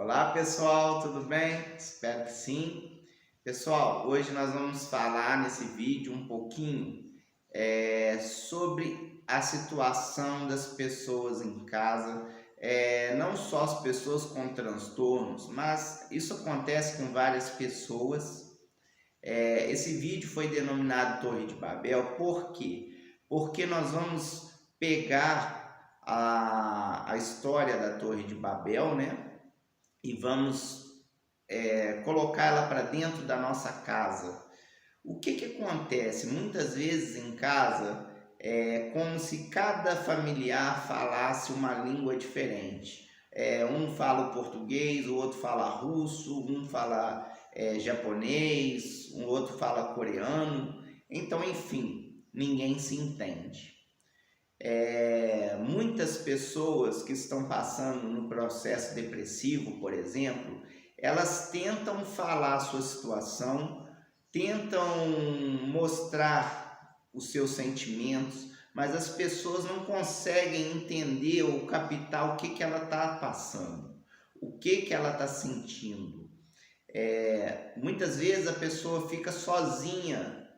Olá pessoal, tudo bem? Espero que sim. Pessoal, hoje nós vamos falar nesse vídeo um pouquinho sobre a situação das pessoas em casa, não só as pessoas com transtornos, mas isso acontece com várias pessoas. Esse vídeo foi denominado Torre de Babel, por quê? Porque nós vamos pegar a história da Torre de Babel, né? E vamos colocar ela para dentro da nossa casa. O que acontece? Muitas vezes em casa é como se cada familiar falasse uma língua diferente. Um fala o português, o outro fala russo, um fala japonês, o outro fala coreano. Então, enfim, ninguém se entende. Muitas pessoas que estão passando no processo depressivo, por exemplo, elas tentam falar a sua situação, tentam mostrar os seus sentimentos, mas as pessoas não conseguem entender ou captar o que ela está passando, o que ela está sentindo. Muitas vezes a pessoa fica sozinha,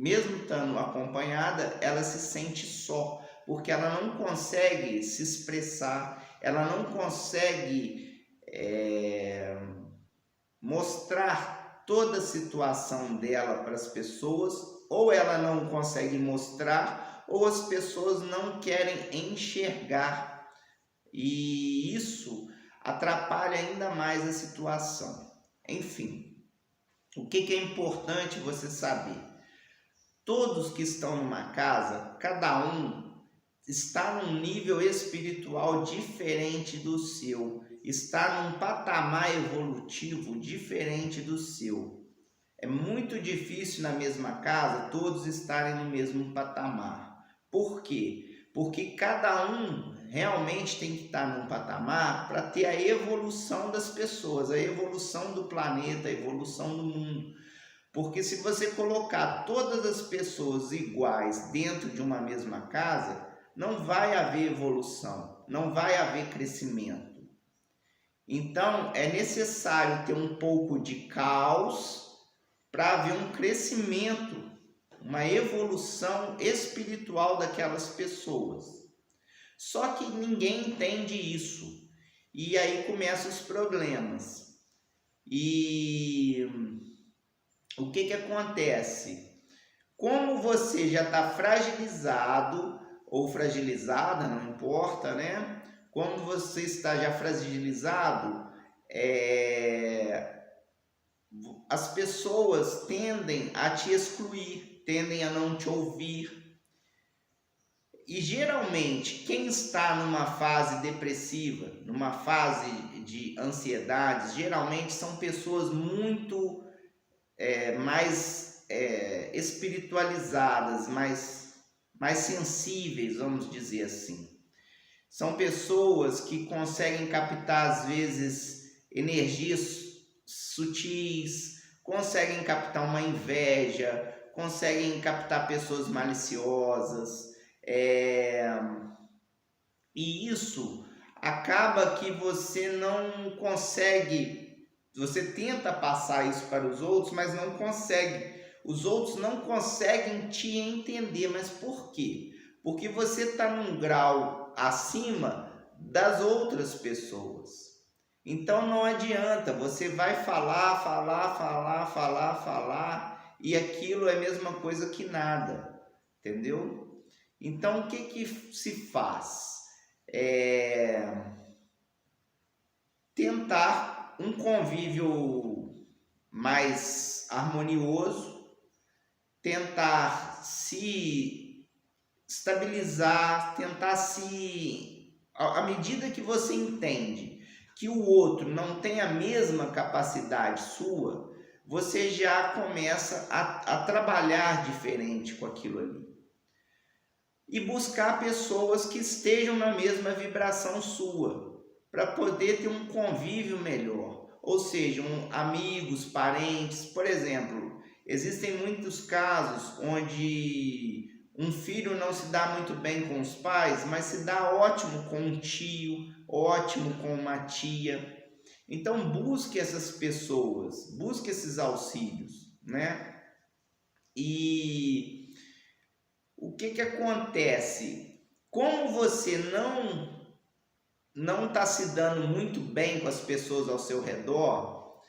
mesmo estando acompanhada, ela se sente só, porque ela não consegue se expressar, ela não consegue mostrar toda a situação dela para as pessoas, ou ela não consegue mostrar, ou as pessoas não querem enxergar, e isso atrapalha ainda mais a situação. Enfim, o que é importante você saber? Todos que estão numa casa, cada um está num nível espiritual diferente do seu, está num patamar evolutivo diferente do seu. É muito difícil na mesma casa todos estarem no mesmo patamar. Por quê? Porque cada um realmente tem que estar num patamar para ter a evolução das pessoas, a evolução do planeta, a evolução do mundo. Porque se você colocar todas as pessoas iguais dentro de uma mesma casa, não vai haver evolução, não vai haver crescimento. Então é necessário ter um pouco de caos para haver um crescimento, uma evolução espiritual daquelas pessoas. Só que ninguém entende isso. E aí começam os problemas. E o que acontece? Como você já está fragilizado ou fragilizada, não importa, né? Como você está já fragilizado, as pessoas tendem a te excluir, tendem a não te ouvir. E geralmente quem está numa fase depressiva, numa fase de ansiedade, geralmente são pessoas muito mais espiritualizadas, mais sensíveis, vamos dizer assim. São pessoas que conseguem captar às vezes energias sutis, conseguem captar uma inveja, conseguem captar pessoas maliciosas, e isso acaba que você não consegue, você tenta passar isso para os outros, mas não consegue. Os outros não conseguem te entender, mas por quê? Porque você está num grau acima das outras pessoas. Então não adianta, você vai falar, e aquilo é a mesma coisa que nada, entendeu? Então o que se faz? Tentar um convívio mais harmonioso, tentar se estabilizar, tentar à medida que você entende que o outro não tem a mesma capacidade sua, você já começa a trabalhar diferente com aquilo ali. E buscar pessoas que estejam na mesma vibração sua, para poder ter um convívio melhor. Ou seja, amigos, parentes. Por exemplo, existem muitos casos onde Um filho não se dá muito bem com os pais, mas se dá ótimo com um tio, ótimo com uma tia. Então busque essas pessoas, busque esses auxílios, né? E o que que acontece? Como você não está se dando muito bem com as pessoas ao seu redor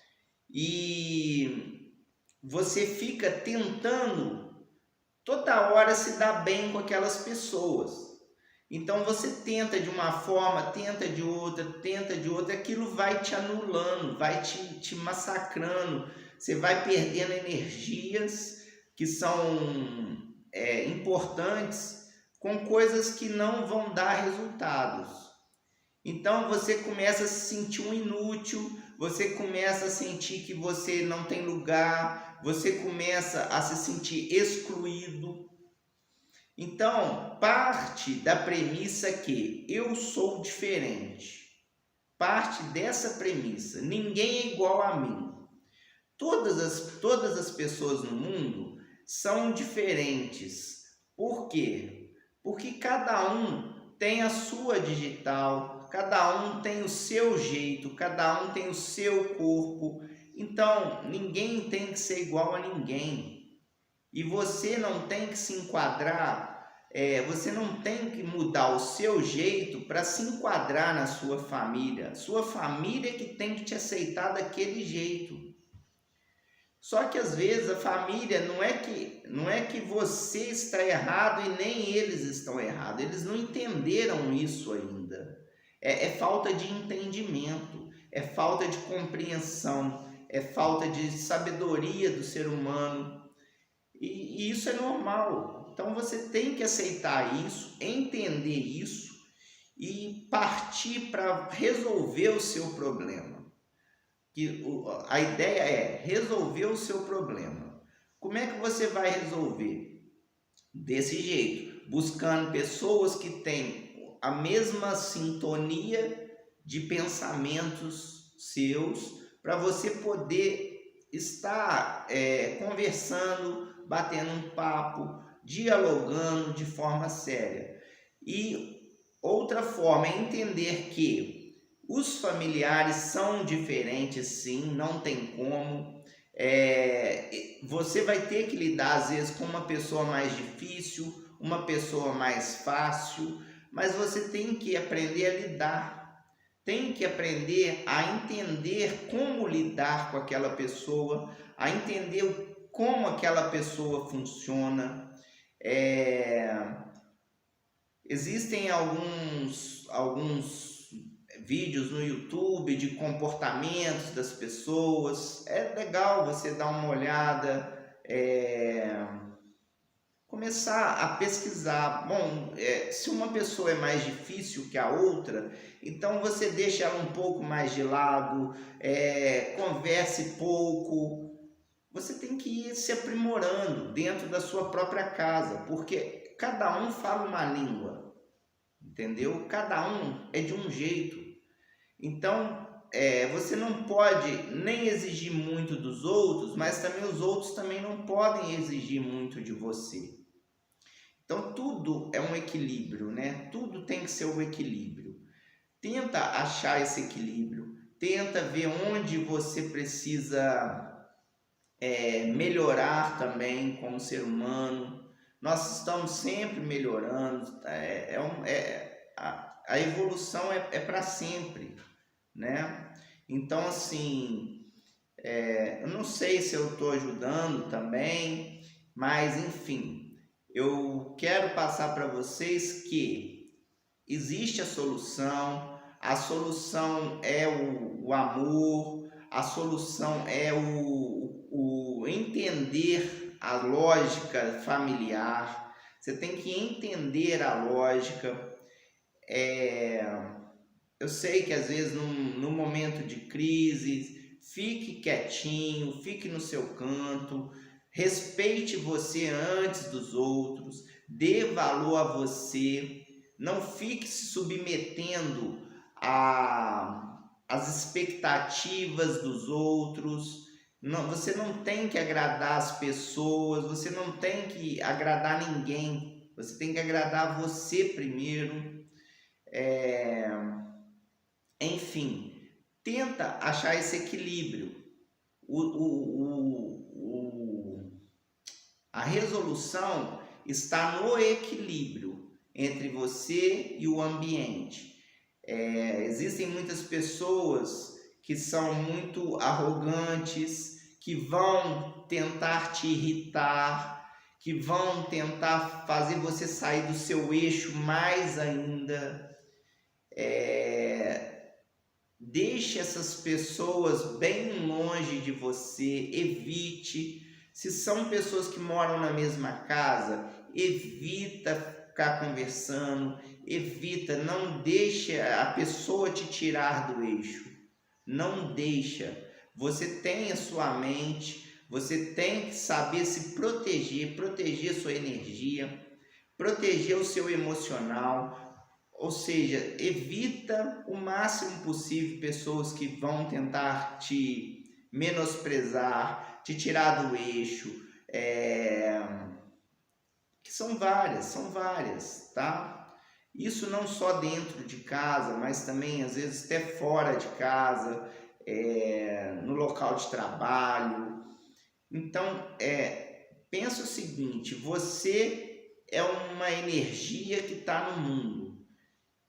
e você fica tentando toda hora se dar bem com aquelas pessoas. Então você tenta de uma forma, tenta de outra, aquilo vai te anulando, vai te massacrando, você vai perdendo energias que são importantes com coisas que não vão dar resultados. Então você começa a se sentir um inútil, você começa a sentir que você não tem lugar, você começa a se sentir excluído. Então, parte da premissa que eu sou diferente, parte dessa premissa, ninguém é igual a mim. Todas as pessoas no mundo são diferentes. Por quê? Porque cada um tem a sua digital, cada um tem o seu jeito, cada um tem o seu corpo. Então, ninguém tem que ser igual a ninguém. E você não tem que se enquadrar, você não tem que mudar o seu jeito para se enquadrar na sua família. Sua família que tem que te aceitar daquele jeito. Só que às vezes a família não é que você está errado e nem eles estão errados. Eles não entenderam isso ainda. É falta de entendimento, é falta de compreensão, é falta de sabedoria do ser humano. E isso é normal. Então você tem que aceitar isso, entender isso e partir para resolver o seu problema. A ideia é resolver o seu problema. Como é que você vai resolver? Desse jeito, buscando pessoas que têm a mesma sintonia de pensamentos seus, para você poder estar conversando, batendo um papo, dialogando de forma séria. E outra forma é entender que os familiares são diferentes, sim, não tem como. Você vai ter que lidar às vezes com uma pessoa mais difícil, uma pessoa mais fácil, mas você tem que aprender a lidar, tem que aprender a entender como lidar com aquela pessoa, a entender como aquela pessoa funciona. Existem alguns vídeos no YouTube de comportamentos das pessoas. É legal você dar uma olhada, começar a pesquisar. Bom, se uma pessoa é mais difícil que a outra, então você deixa ela um pouco mais de lado, converse pouco. Você tem que ir se aprimorando dentro da sua própria casa, porque cada um fala uma língua, entendeu? Cada um é de um jeito. Então, você não pode nem exigir muito dos outros, mas também os outros também não podem exigir muito de você. Então, tudo é um equilíbrio, né? Tudo tem que ser um equilíbrio. Tenta achar esse equilíbrio, tenta ver onde você precisa melhorar também como ser humano. Nós estamos sempre melhorando, a evolução é para sempre, né? Então, assim, eu não sei se eu estou ajudando também, mas enfim, eu quero passar para vocês que existe a solução é o amor, a solução é o entender a lógica familiar. Você tem que entender a lógica. Eu sei que às vezes num momento de crise, fique quietinho, fique no seu canto, respeite você antes dos outros, dê valor a você, não fique se submetendo às expectativas dos outros. Não, você não tem que agradar as pessoas, você não tem que agradar ninguém. Você tem que agradar você primeiro. Enfim, tenta achar esse equilíbrio. A resolução está no equilíbrio entre você e o ambiente. Existem muitas pessoas que são muito arrogantes, que vão tentar te irritar, que vão tentar fazer você sair do seu eixo mais ainda. Deixe essas pessoas bem longe de você, evite. Se são pessoas que moram na mesma casa, evita ficar conversando, evita, não deixe a pessoa te tirar do eixo, não deixa. Você tem a sua mente, você tem que saber se proteger, proteger sua energia, proteger o seu emocional. Ou seja, evita o máximo possível pessoas que vão tentar te menosprezar, te tirar do eixo, que são várias, tá? Isso não só dentro de casa, mas também às vezes até fora de casa, no local de trabalho. Então, pensa o seguinte, você é uma energia que está no mundo.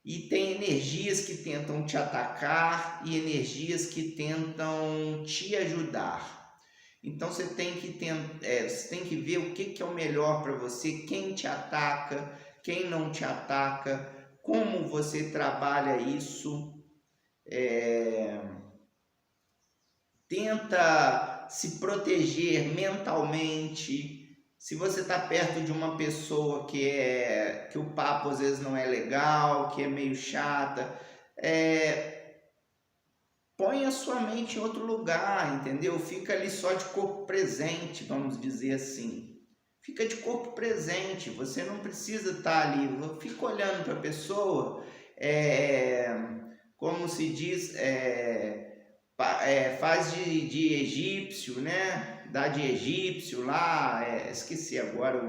E tem energias que tentam te atacar e energias que tentam te ajudar. Então você tem que ver o que é o melhor para você, quem te ataca, quem não te ataca, como você trabalha isso. Tenta se proteger mentalmente. Se você está perto de uma pessoa que o papo às vezes não é legal, que é meio chata, põe a sua mente em outro lugar, entendeu? Fica ali só de corpo presente, vamos dizer assim. Fica de corpo presente, você não precisa estar ali, fica olhando para a pessoa, como se diz, faz de egípcio, né? Dá de egípcio lá, esqueci agora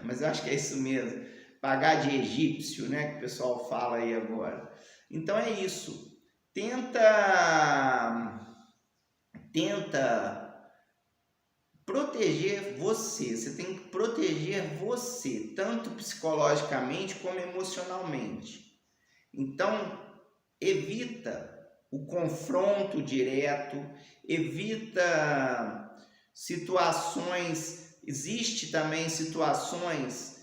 mas eu acho que é isso mesmo, pagar de egípcio, né? Que o pessoal fala aí agora. Então é isso, tenta proteger você, você tem que proteger você, tanto psicologicamente como emocionalmente. Então, evita o confronto direto, evita situações, existe também situações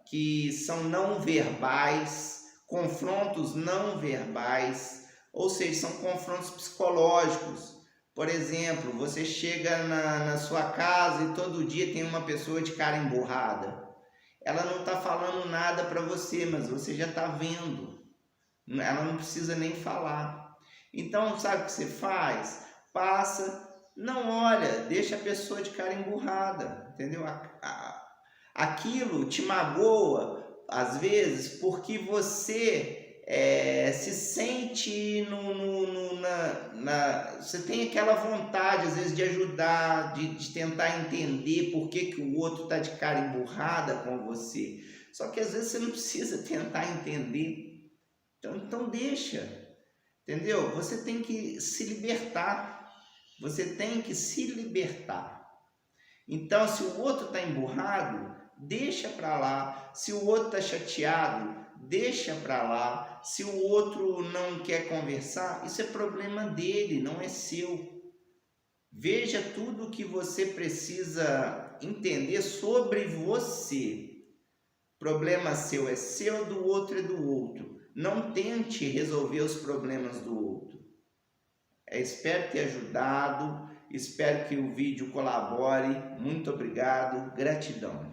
que são não verbais, confrontos não verbais, ou seja, são confrontos psicológicos. Por exemplo, você chega na sua casa e todo dia tem uma pessoa de cara emburrada. Ela não está falando nada para você, mas você já está vendo. Ela não precisa nem falar. Então, sabe o que você faz? Passa, não olha, deixa a pessoa de cara emburrada, entendeu? Aquilo te magoa, às vezes, porque você se sente você tem aquela vontade, às vezes, de ajudar, de tentar entender por que o outro está de cara emburrada com você. Só que, às vezes, você não precisa tentar entender. Então deixa, entendeu? Você tem que se libertar, você tem que se libertar. Então, se o outro está emburrado, deixa para lá. Se o outro está chateado, deixa para lá. Se o outro não quer conversar, isso é problema dele, não é seu. Veja tudo o que você precisa entender sobre você. Problema seu é seu, do outro é do outro. Não tente resolver os problemas do outro. Espero ter ajudado, espero que o vídeo colabore. Muito obrigado, gratidão.